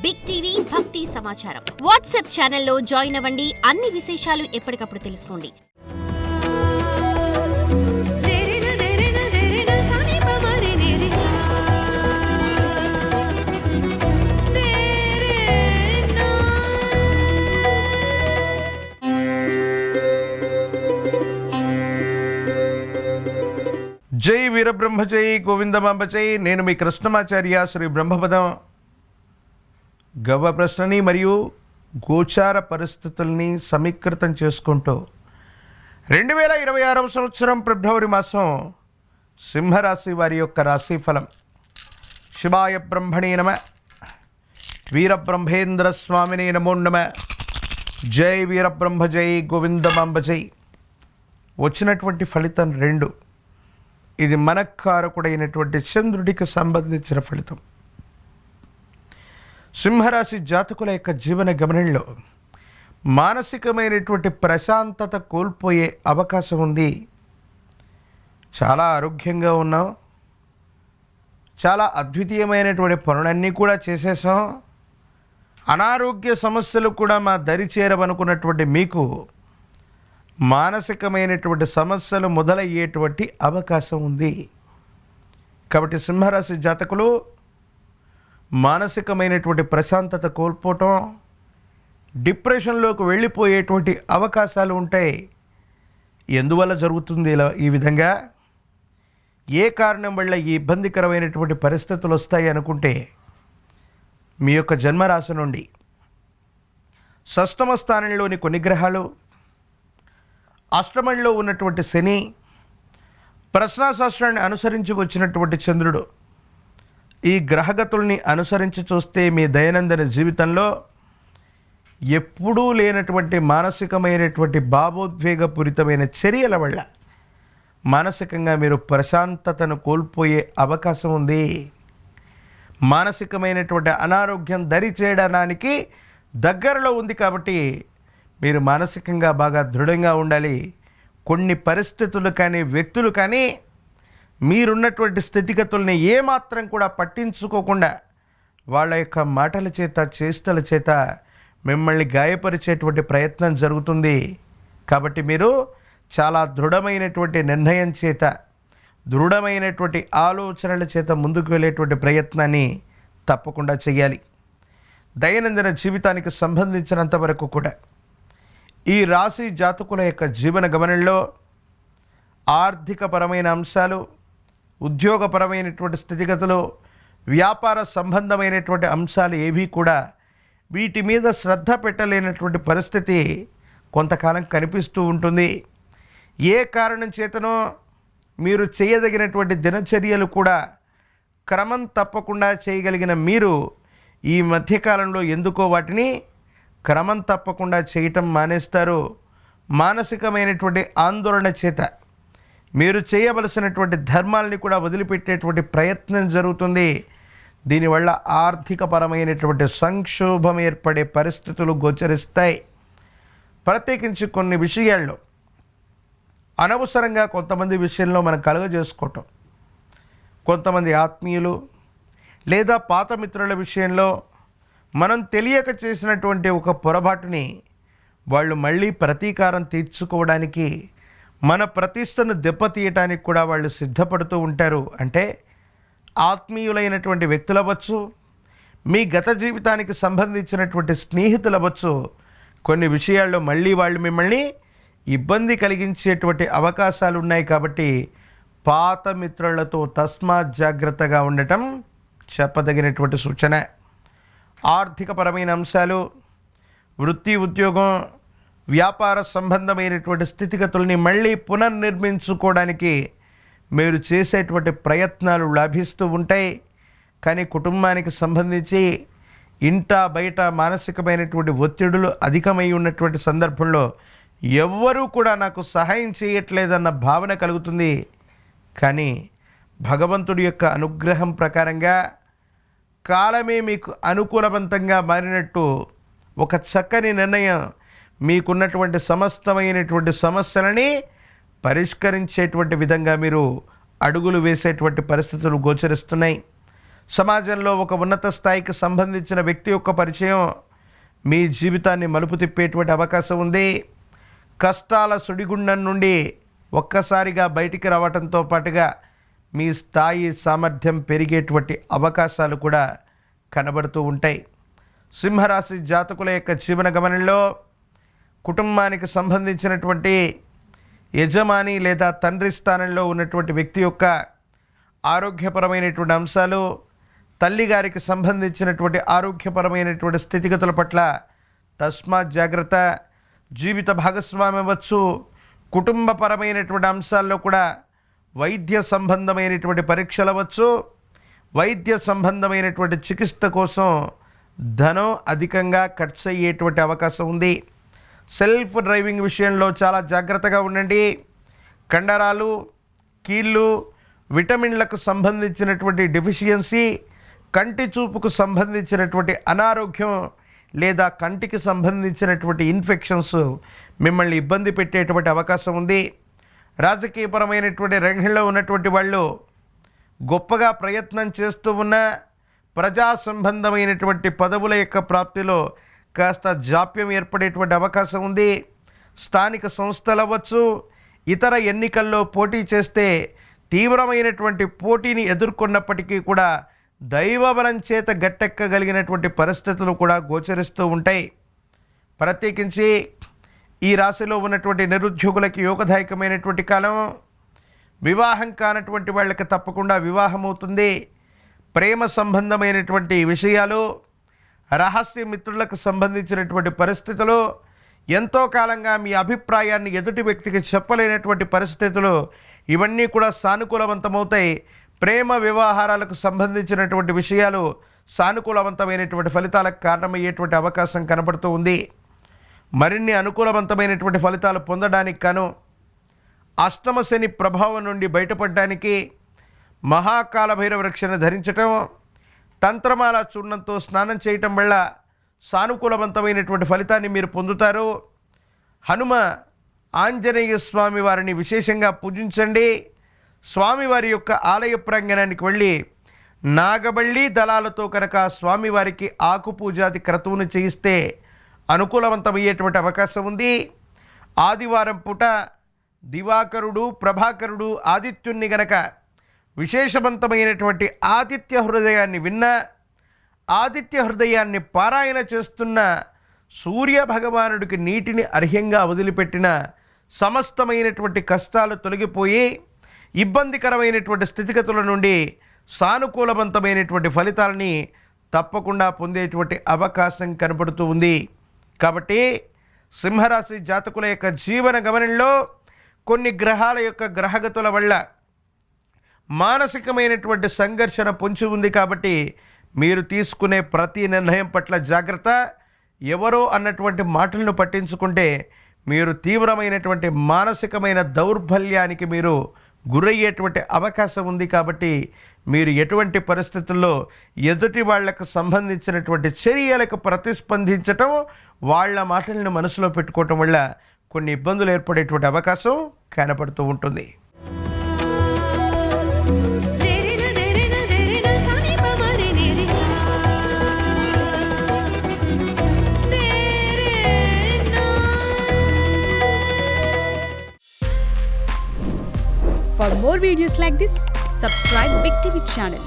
Big TV భక్తి సమాచారం WhatsApp ఛానల్లో జాయిన్ అవ్వండి. అన్ని విశేషాలు ఎప్పటికప్పుడు తెలుసుకోండి. జై వీరబ్రహ్మ జై గోవిందమాంబ జై. నేను మీ కృష్ణమాచార్య. శ్రీ బ్రహ్మపదం గవ్వ ప్రశ్నని మరియు గోచార పరిస్థితుల్ని సమీకృతం చేసుకుంటూ 2026 సంవత్సరం ఫిబ్రవరి మాసం సింహరాశి వారి యొక్క రాశిఫలం. శివాయ బ్రహ్మణే నమ. వీరబ్రహ్మేంద్ర స్వామినే నమో నమ. జై వీరబ్రహ్మ జై గోవిందమాంబ జై. వచ్చినటువంటి ఫలితం 2. ఇది మనకారకుడైనటువంటి చంద్రుడికి సంబంధించిన ఫలితం. సింహరాశి జాతకుల యొక్క జీవన గమనంలో మానసికమైనటువంటి ప్రశాంతత కోల్పోయే అవకాశం ఉంది. చాలా ఆరోగ్యంగా ఉన్నాం, చాలా అద్వితీయమైనటువంటి పనులన్నీ కూడా చేసేసాం, అనారోగ్య సమస్యలు కూడా మా దరి చేరవనుకున్నటువంటి మీకు మానసికమైనటువంటి సమస్యలు మొదలయ్యేటువంటి అవకాశం ఉంది. కాబట్టి సింహరాశి జాతకులు మానసికమైనటువంటి ప్రశాంతత కోల్పోవటం, డిప్రెషన్లోకి వెళ్ళిపోయేటువంటి అవకాశాలు ఉంటాయి. ఎందువల్ల జరుగుతుంది ఇలా ఈ విధంగా? ఏ కారణం వల్ల ఈ ఇబ్బందికరమైనటువంటి పరిస్థితులు వస్తాయి అనుకుంటే, మీ యొక్క జన్మరాశి నుండి షష్టమ స్థానంలోని కొన్ని గ్రహాలు, అష్టమంలో ఉన్నటువంటి శని, ప్రశ్నాశాస్త్రాన్ని అనుసరించి వచ్చినటువంటి చంద్రుడు, ఈ గ్రహగతుల్ని అనుసరించి చూస్తే మీ దైనందిన జీవితంలో ఎప్పుడూ లేనటువంటి మానసికమైనటువంటి భావోద్వేగపూరితమైన చర్యల వల్ల మానసికంగా మీరు ప్రశాంతతను కోల్పోయే అవకాశం ఉంది. మానసికమైనటువంటి అనారోగ్యం దరి చేయడానికి దగ్గరలో ఉంది. కాబట్టి మీరు మానసికంగా బాగా దృఢంగా ఉండాలి. కొన్ని పరిస్థితులు కానీ వ్యక్తులు కానీ మీరున్నటువంటి స్థితిగతుల్ని ఏమాత్రం కూడా పట్టించుకోకుండా వాళ్ళ యొక్క మాటల చేత చేష్టల చేత మిమ్మల్ని గాయపరిచేటువంటి ప్రయత్నం జరుగుతుంది. కాబట్టి మీరు చాలా దృఢమైనటువంటి నిర్ణయం చేత, దృఢమైనటువంటి ఆలోచనల చేత ముందుకు వెళ్ళేటువంటి ప్రయత్నాన్ని తప్పకుండా చేయాలి. దైనందిన జీవితానికి సంబంధించినంత వరకు కూడా ఈ రాశి జాతకుల యొక్క జీవన గమనంలో ఆర్థికపరమైన అంశాలు, ఉద్యోగపరమైనటువంటి స్థితిగతులు, వ్యాపార సంబంధమైనటువంటి అంశాలు ఏవి కూడా వీటి మీద శ్రద్ధ పెట్టలేనటువంటి పరిస్థితి కొంతకాలం కనిపిస్తూ ఉంటుంది. ఏ కారణం చేతనో మీరు చేయదగినటువంటి దినచర్యలు కూడా క్రమం తప్పకుండా చేయగలిగిన మీరు ఈ మధ్యకాలంలో ఎందుకో వాటిని క్రమం తప్పకుండా చేయటం మానేస్తారు. మానసికమైనటువంటి ఆందోళన చేత మీరు చేయవలసినటువంటి ధర్మాలని కూడా వదిలిపెట్టేటువంటి ప్రయత్నం జరుగుతుంది. దీనివల్ల ఆర్థికపరమైనటువంటి సంక్షోభం ఏర్పడే పరిస్థితులు గోచరిస్తాయి. ప్రత్యేకించి కొన్ని విషయాల్లో అనవసరంగా కొంతమంది విషయంలో మనం కలుగజేసుకోవటం, కొంతమంది ఆత్మీయులు లేదా పాత మిత్రుల విషయంలో మనం తెలియక చేసినటువంటి ఒక పొరపాటుని వాళ్ళు మళ్ళీ ప్రతీకారం తీర్చుకోవడానికి, మన ప్రతిష్టను దెబ్బతీయటానికి కూడా వాళ్ళు సిద్ధపడుతూ ఉంటారు. అంటే ఆత్మీయులైనటువంటి వ్యక్తులవచ్చు, మీ గత జీవితానికి సంబంధించినటువంటి స్నేహితులవచ్చు, కొన్ని విషయాల్లో మళ్ళీ వాళ్ళు మిమ్మల్ని ఇబ్బంది కలిగించేటువంటి అవకాశాలు ఉన్నాయి. కాబట్టి పాత మిత్రులతో తస్మాత్ జాగ్రత్తగా ఉండటం చెప్పదగినటువంటి సూచన. ఆర్థికపరమైన అంశాలు, వృత్తి, ఉద్యోగం, వ్యాపార సంబంధమైనటువంటి స్థితిగతుల్ని మళ్ళీ పునర్నిర్మించుకోవడానికి మీరు చేసేటువంటి ప్రయత్నాలు లాభిస్తూ ఉంటాయి. కానీ కుటుంబానికి సంబంధించి ఇంట బయట మానసికమైనటువంటి ఒత్తిడులు అధికమై ఉన్నటువంటి సందర్భంలో ఎవ్వరూ కూడా నాకు సహాయం చేయట్లేదన్న భావన కలుగుతుంది. కానీ భగవంతుడి యొక్క అనుగ్రహం ప్రకారంగా కాలమే మీకు అనుకూలవంతంగా మారినట్టు ఒక చక్కని నిర్ణయం మీకున్నటువంటి సమస్తమైనటువంటి సమస్యలని పరిష్కరించేటువంటి విధంగా మీరు అడుగులు వేసేటువంటి పరిస్థితులు గోచరిస్తున్నాయి. సమాజంలో ఒక ఉన్నత స్థాయికి సంబంధించిన వ్యక్తి యొక్క పరిచయం మీ జీవితాన్ని మలుపు తిప్పేటువంటి అవకాశం ఉంది. కష్టాల సుడిగుండం నుండి ఒక్కసారిగా బయటికి రావడంతో పాటుగా మీ స్థాయి సామర్థ్యం పెరిగేటువంటి అవకాశాలు కూడా కనబడుతూ ఉంటాయి. సింహరాశి జాతకుల యొక్క జీవన గమనంలో కుటుంబానికి సంబంధించినటువంటి యజమాని లేదా తండ్రి స్థానంలో ఉన్నటువంటి వ్యక్తి యొక్క ఆరోగ్యపరమైనటువంటి అంశాలు, తల్లిగారికి సంబంధించినటువంటి ఆరోగ్యపరమైనటువంటి స్థితిగతుల పట్ల తస్మాత్ జాగ్రత్త. జీవిత భాగస్వామి అవ్వచ్చు, కుటుంబపరమైనటువంటి అంశాల్లో కూడా వైద్య సంబంధమైనటువంటి పరీక్షలు అవ్వచ్చు, వైద్య సంబంధమైనటువంటి చికిత్స కోసం ధనం అధికంగా ఖర్చు అయ్యేటువంటి అవకాశం ఉంది. సెల్ఫ్ డ్రైవింగ్ విషయంలో చాలా జాగ్రత్తగా ఉండండి. కండరాలు, కీళ్ళు, విటమిన్లకు సంబంధించినటువంటి డెఫిషియన్సీ, కంటి చూపుకు సంబంధించినటువంటి అనారోగ్యం లేదా కంటికి సంబంధించినటువంటి ఇన్ఫెక్షన్స్ మిమ్మల్ని ఇబ్బంది పెట్టేటువంటి అవకాశం ఉంది. రాజకీయపరమైనటువంటి రంగంలో ఉన్నటువంటి వాళ్ళు గొప్పగా ప్రయత్నం చేస్తూ ఉన్న ప్రజా సంబంధమైనటువంటి పదవుల యొక్క ప్రాప్తిలో కాస్త జాప్యం ఏర్పడేటువంటి అవకాశం ఉంది. స్థానిక సంస్థలు అవ్వచ్చు, ఇతర ఎన్నికల్లో పోటీ చేస్తే తీవ్రమైనటువంటి పోటీని ఎదుర్కొన్నప్పటికీ కూడా దైవబలం చేత గట్టెక్కగలిగినటువంటి పరిస్థితులు కూడా గోచరిస్తూ ఉంటాయి. ప్రత్యేకించి ఈ రాశిలో ఉన్నటువంటి నిరుద్యోగులకి యోగదాయకమైనటువంటి కాలం. వివాహం కానటువంటి వాళ్ళకి తప్పకుండా వివాహం అవుతుంది. ప్రేమ సంబంధమైనటువంటి విషయాలు, రహస్య మిత్రులకు సంబంధించినటువంటి పరిస్థితులు, ఎంతో కాలంగా మీ అభిప్రాయాన్ని ఎదుటి వ్యక్తికి చెప్పలేనటువంటి పరిస్థితులు, ఇవన్నీ కూడా సానుకూలవంతమవుతాయి. ప్రేమ వ్యవహారాలకు సంబంధించినటువంటి విషయాలు సానుకూలవంతమైనటువంటి ఫలితాలకు కారణమయ్యేటువంటి అవకాశం కనబడుతూ ఉంది. మరిన్ని అనుకూలవంతమైనటువంటి ఫలితాలు పొందడానికి గాను అష్టమ శని ప్రభావం నుండి బయటపడడానికి మహాకాల భైరవ రక్షణ ధరించటం, తంత్రమాల చూర్ణంతో స్నానం చేయటం వల్ల సానుకూలవంతమైనటువంటి ఫలితాన్ని మీరు పొందుతారు. హనుమ ఆంజనేయ స్వామి వారిని విశేషంగా పూజించండి. స్వామివారి యొక్క ఆలయ ప్రాంగణానికి వెళ్ళి నాగబళ్ళి దళాలతో కనుక స్వామివారికి ఆకు పూజాది క్రతువును చేయిస్తే అనుకూలవంతమయ్యేటువంటి అవకాశం ఉంది. ఆదివారం పూట దివాకరుడు, ప్రభాకరుడు, ఆదిత్యుణ్ణి గనక విశేషవంతమైనటువంటి ఆదిత్య హృదయాన్ని విన్న, ఆదిత్య హృదయాన్ని పారాయణ చేస్తున్న, సూర్య భగవానుడికి నీటిని అర్హ్యంగా వదిలిపెట్టిన సమస్తమైనటువంటి కష్టాలు తొలగిపోయి ఇబ్బందికరమైనటువంటి స్థితిగతుల నుండి సానుకూలవంతమైనటువంటి ఫలితాలని తప్పకుండా పొందేటువంటి అవకాశం కనబడుతూ ఉంది. కాబట్టి సింహరాశి జాతకుల యొక్క జీవన గమనంలో కొన్ని గ్రహాల యొక్క గ్రహగతుల వల్ల మానసికమైనటువంటి సంఘర్షణ పొంచి ఉంది. కాబట్టి మీరు తీసుకునే ప్రతి నిర్ణయం పట్ల జాగ్రత్త. ఎవరో అన్నటువంటి మాటలను పట్టించుకుంటే మీరు తీవ్రమైనటువంటి మానసికమైన దౌర్బల్యానికి మీరు గురయ్యేటువంటి అవకాశం ఉంది. కాబట్టి మీరు ఎటువంటి పరిస్థితుల్లో ఎదుటి వాళ్లకు సంబంధించినటువంటి చర్యలకు ప్రతిస్పందించటం, వాళ్ళ మాటలను మనసులో పెట్టుకోవటం వల్ల కొన్ని ఇబ్బందులు ఏర్పడేటువంటి అవకాశం కనపడుతూ ఉంటుంది. For more videos like this, subscribe Big TV channel.